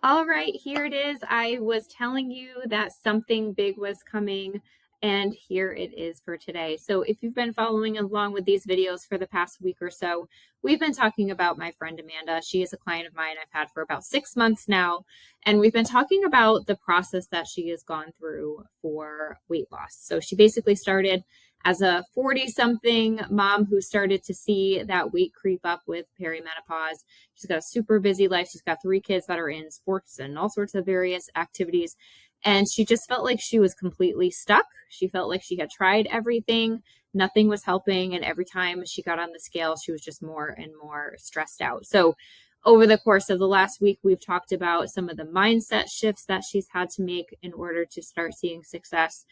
All right, here it is. I was telling you that something big was coming, and here it is for today. So, if you've been following along with these videos for the past week or so, we've been talking about my friend Amanda. She is a client of mine I've had for about 6 months now, and we've been talking about the process that she has gone through for weight loss. So, she basically started as a 40 something mom who started to see that weight creep up with perimenopause. She's got a super busy life. She's got 3 kids that are in sports and all sorts of various activities. And she just felt like she was completely stuck. She felt like she had tried everything. Nothing was helping. And every time she got on the scale, she was just more and more stressed out. So, over the course of the last week, we've talked about some of the mindset shifts that she's had to make in order to start seeing success.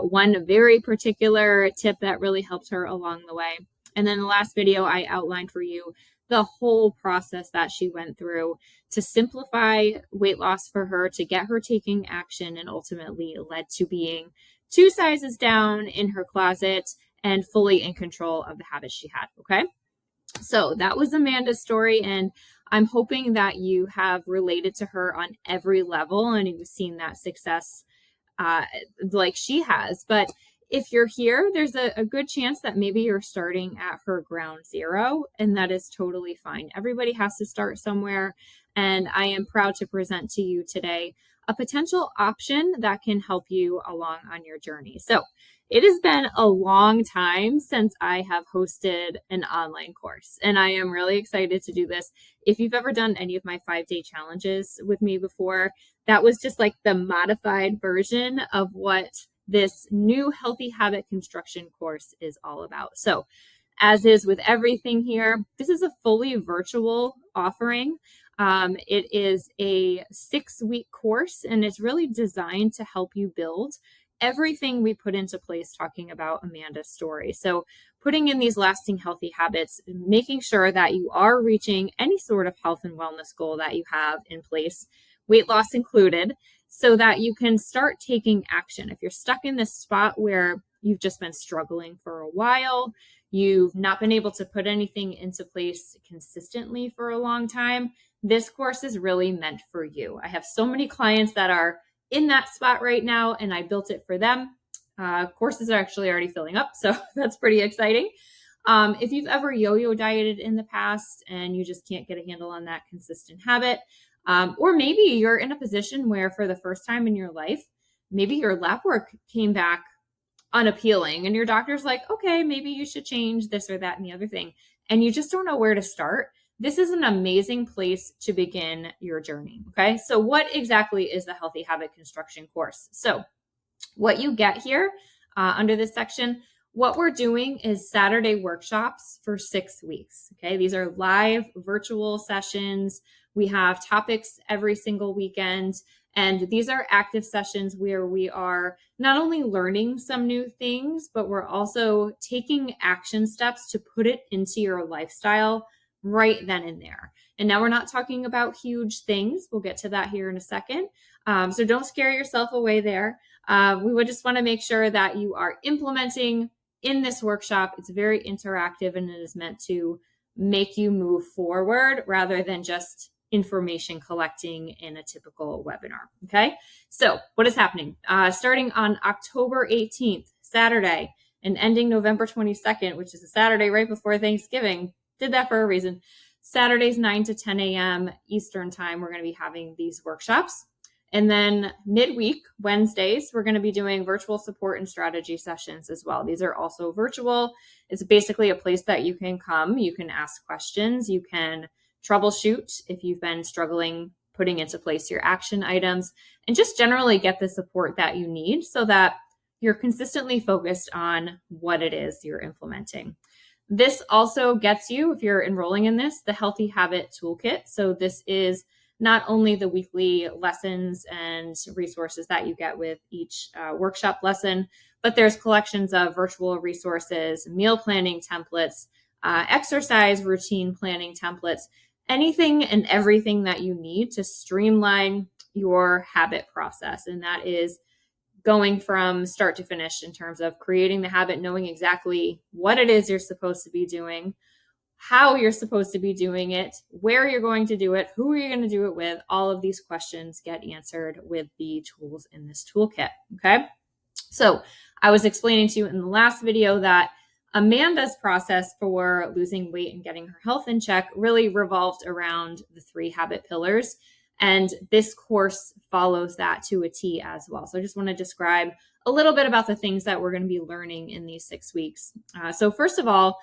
One very particular tip that really helped her along the way. And then the last video, I outlined for you the whole process that she went through to simplify weight loss for her, to get her taking action, and ultimately led to being 2 sizes down in her closet and fully in control of the habits she had. Okay. So that was Amanda's story. And I'm hoping that you have related to her on every level and you've seen that success uh, like she has. But if you're here, there's a good chance that maybe you're starting at her ground zero, and that is totally fine. Everybody has to start somewhere. And I am proud to present to you today a potential option that can help you along on your journey. So, it has been a long time since I have hosted an online course, and I am really excited to do this. If you've ever done any of my 5-day challenges with me before, that was just like the modified version of what this new healthy habit construction course is all about. So, as is with everything here, this is a fully virtual offering. It is a 6-week course, and it's really designed to help you build everything we put into place talking about Amanda's story. So, putting in these lasting healthy habits, making sure that you are reaching any sort of health and wellness goal that you have in place, weight loss included, so that you can start taking action. If you're stuck in this spot where you've just been struggling for a while, you've not been able to put anything into place consistently for a long time, this course is really meant for you. I have so many clients that are in that spot right now, and I built it for them. Courses are actually already filling up, so that's pretty exciting. If you've ever yo-yo dieted in the past and you just can't get a handle on that consistent habit, or maybe you're in a position where for the first time in your life, maybe your lab work came back unappealing and your doctor's like, okay, maybe you should change this or that and the other thing, and you just don't know where to start. This is an amazing place to begin your journey. Okay. So what exactly is the Healthy Habit Construction course? So what you get here under this section, what we're doing is Saturday workshops for 6 weeks. Okay. These are live virtual sessions. We have topics every single weekend. And these are active sessions where we are not only learning some new things, but we're also taking action steps to put it into your lifestyle right then and there. And now we're not talking about huge things. We'll get to that here in a second. So don't scare yourself away there. We would just want to make sure that you are implementing in this workshop. It's very interactive and it is meant to make you move forward rather than just information collecting in a typical webinar. Okay. So what is happening? Starting on October 18th, Saturday, and ending November 22nd, which is a Saturday right before Thanksgiving. Did that for a reason. Saturdays, 9 to 10 a.m. Eastern time, we're going to be having these workshops. And then midweek, Wednesdays, we're going to be doing virtual support and strategy sessions as well. These are also virtual. It's basically a place that you can come. You can ask questions. You can troubleshoot if you've been struggling putting into place your action items, and just generally get the support that you need so that you're consistently focused on what it is you're implementing. This also gets you, if you're enrolling in this, the Healthy Habit Toolkit. So this is not only the weekly lessons and resources that you get with each workshop lesson, but there's collections of virtual resources, meal planning templates, exercise routine planning templates, anything and everything that you need to streamline your habit process. And that is going from start to finish in terms of creating the habit, knowing exactly what it is you're supposed to be doing, how you're supposed to be doing it, where you're going to do it, who are you going to do it with. All of these questions get answered with the tools in this toolkit. Okay. So I was explaining to you in the last video that Amanda's process for losing weight and getting her health in check really revolved around the 3 habit pillars. And this course follows that to a T as well. So I just want to describe a little bit about the things that we're going to be learning in these 6 weeks. So first of all,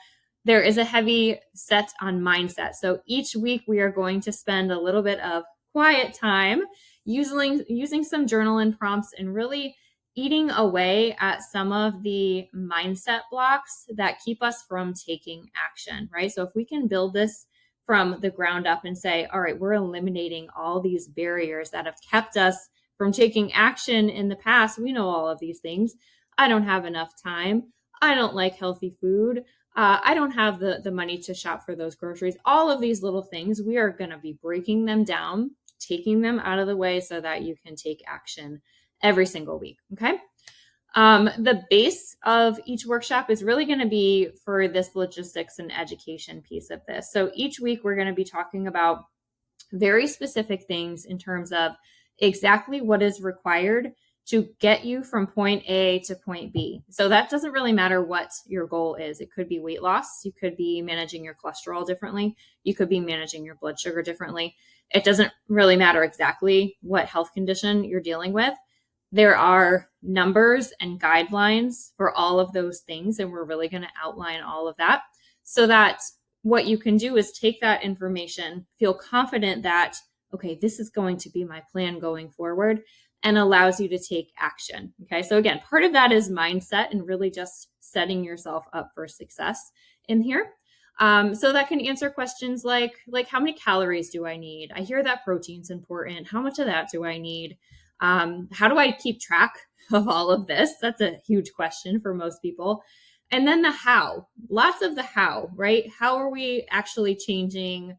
there is a heavy set on mindset. So each week we are going to spend a little bit of quiet time using some journal and prompts and really eating away at some of the mindset blocks that keep us from taking action, right? So if we can build this from the ground up and say, all right, we're eliminating all these barriers that have kept us from taking action in the past. We know all of these things. I don't have enough time. I don't like healthy food. I don't have the money to shop for those groceries. All of these little things, we are going to be breaking them down, taking them out of the way so that you can take action every single week. Okay. The base of each workshop is really going to be for this logistics and education piece of this. So each week we're going to be talking about very specific things in terms of exactly what is required to get you from point A to point B. So that doesn't really matter what your goal is. It could be weight loss. You could be managing your cholesterol differently. You could be managing your blood sugar differently. It doesn't really matter exactly what health condition you're dealing with. There are numbers and guidelines for all of those things, and we're really going to outline all of that so that what you can do is take that information, feel confident that, okay, this is going to be my plan going forward, and allows you to take action. Okay, so again, part of that is mindset and really just setting yourself up for success in here. So that can answer questions like how many calories do I need? I hear that protein's important. How much of that do I need? How do I keep track of all of this? That's a huge question for most people. And then the how, lots of the how, right? How are we actually changing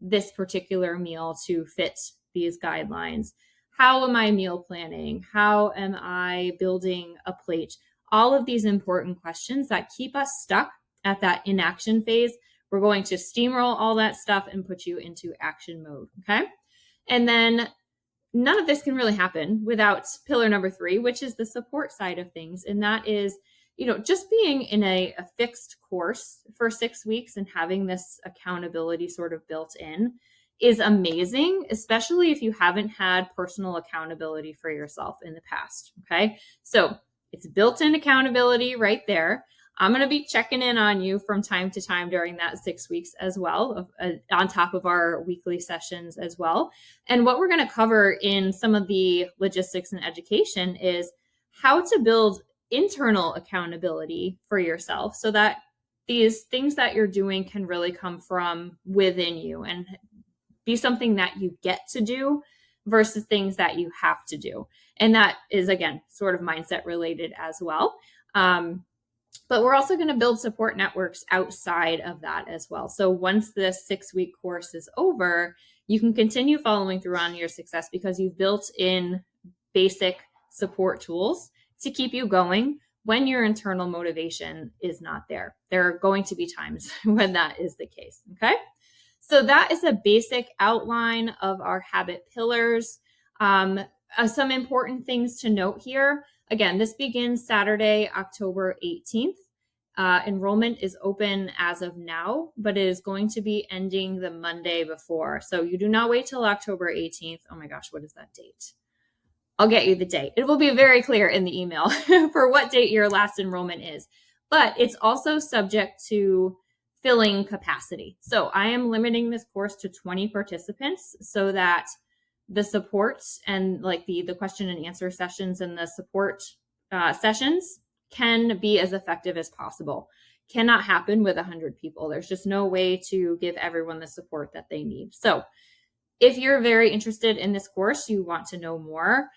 this particular meal to fit these guidelines? How am I meal planning? How am I building a plate? All of these important questions that keep us stuck at that inaction phase. We're going to steamroll all that stuff and put you into action mode. Okay. And then none of this can really happen without pillar number 3, which is the support side of things. And that is, just being in a fixed course for 6 weeks and having this accountability sort of built in is amazing, especially if you haven't had personal accountability for yourself in the past. Okay. So it's built-in accountability right there. I'm going to be checking in on you from time to time during that 6 weeks as well, on top of our weekly sessions as well. And what we're going to cover in some of the logistics and education is how to build internal accountability for yourself so that these things that you're doing can really come from within you and be something that you get to do versus things that you have to do. And that is, again, sort of mindset related as well. But we're also going to build support networks outside of that as well. So once this 6-week course is over, you can continue following through on your success because you've built in basic support tools to keep you going when your internal motivation is not there. There are going to be times when that is the case. Okay. So that is a basic outline of our habit pillars. Some important things to note here. Again, this begins Saturday, October 18th. Enrollment is open as of now, but it is going to be ending the Monday before. So you do not wait till October 18th. Oh my gosh, what is that date? I'll get you the date. It will be very clear in the email for what date your last enrollment is. But it's also subject to filling capacity. So I am limiting this course to 20 participants so that the support and the question and answer sessions and the support sessions can be as effective as possible. Cannot happen with 100 people. There's just no way to give everyone the support that they need. So if you're very interested in this course, you want to know more,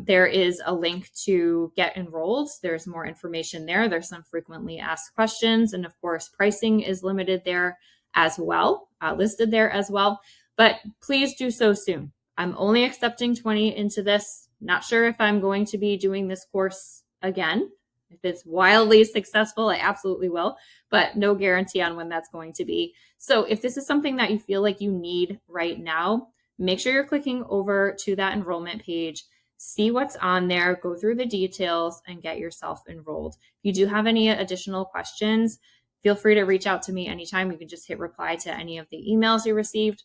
there is a link to get enrolled. There's more information there. There's some frequently asked questions. And of course, pricing is limited there as well, listed there as well. But please do so soon. I'm only accepting 20 into this. Not sure if I'm going to be doing this course again. If it's wildly successful, I absolutely will, but no guarantee on when that's going to be. So if this is something that you feel like you need right now, make sure you're clicking over to that enrollment page, see what's on there, go through the details, and get yourself enrolled. If you do have any additional questions, feel free to reach out to me anytime. You can just hit reply to any of the emails you received.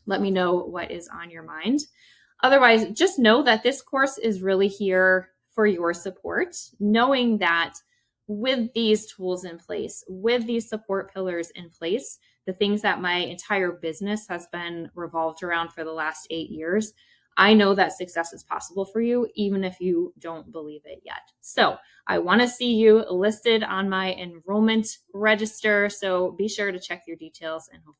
Let me know what is on your mind. Otherwise, just know that this course is really here for your support, knowing that with these tools in place, with these support pillars in place, the things that my entire business has been revolved around for the last 8 years, I know that success is possible for you, even if you don't believe it yet. So I want to see you listed on my enrollment register. So be sure to check your details and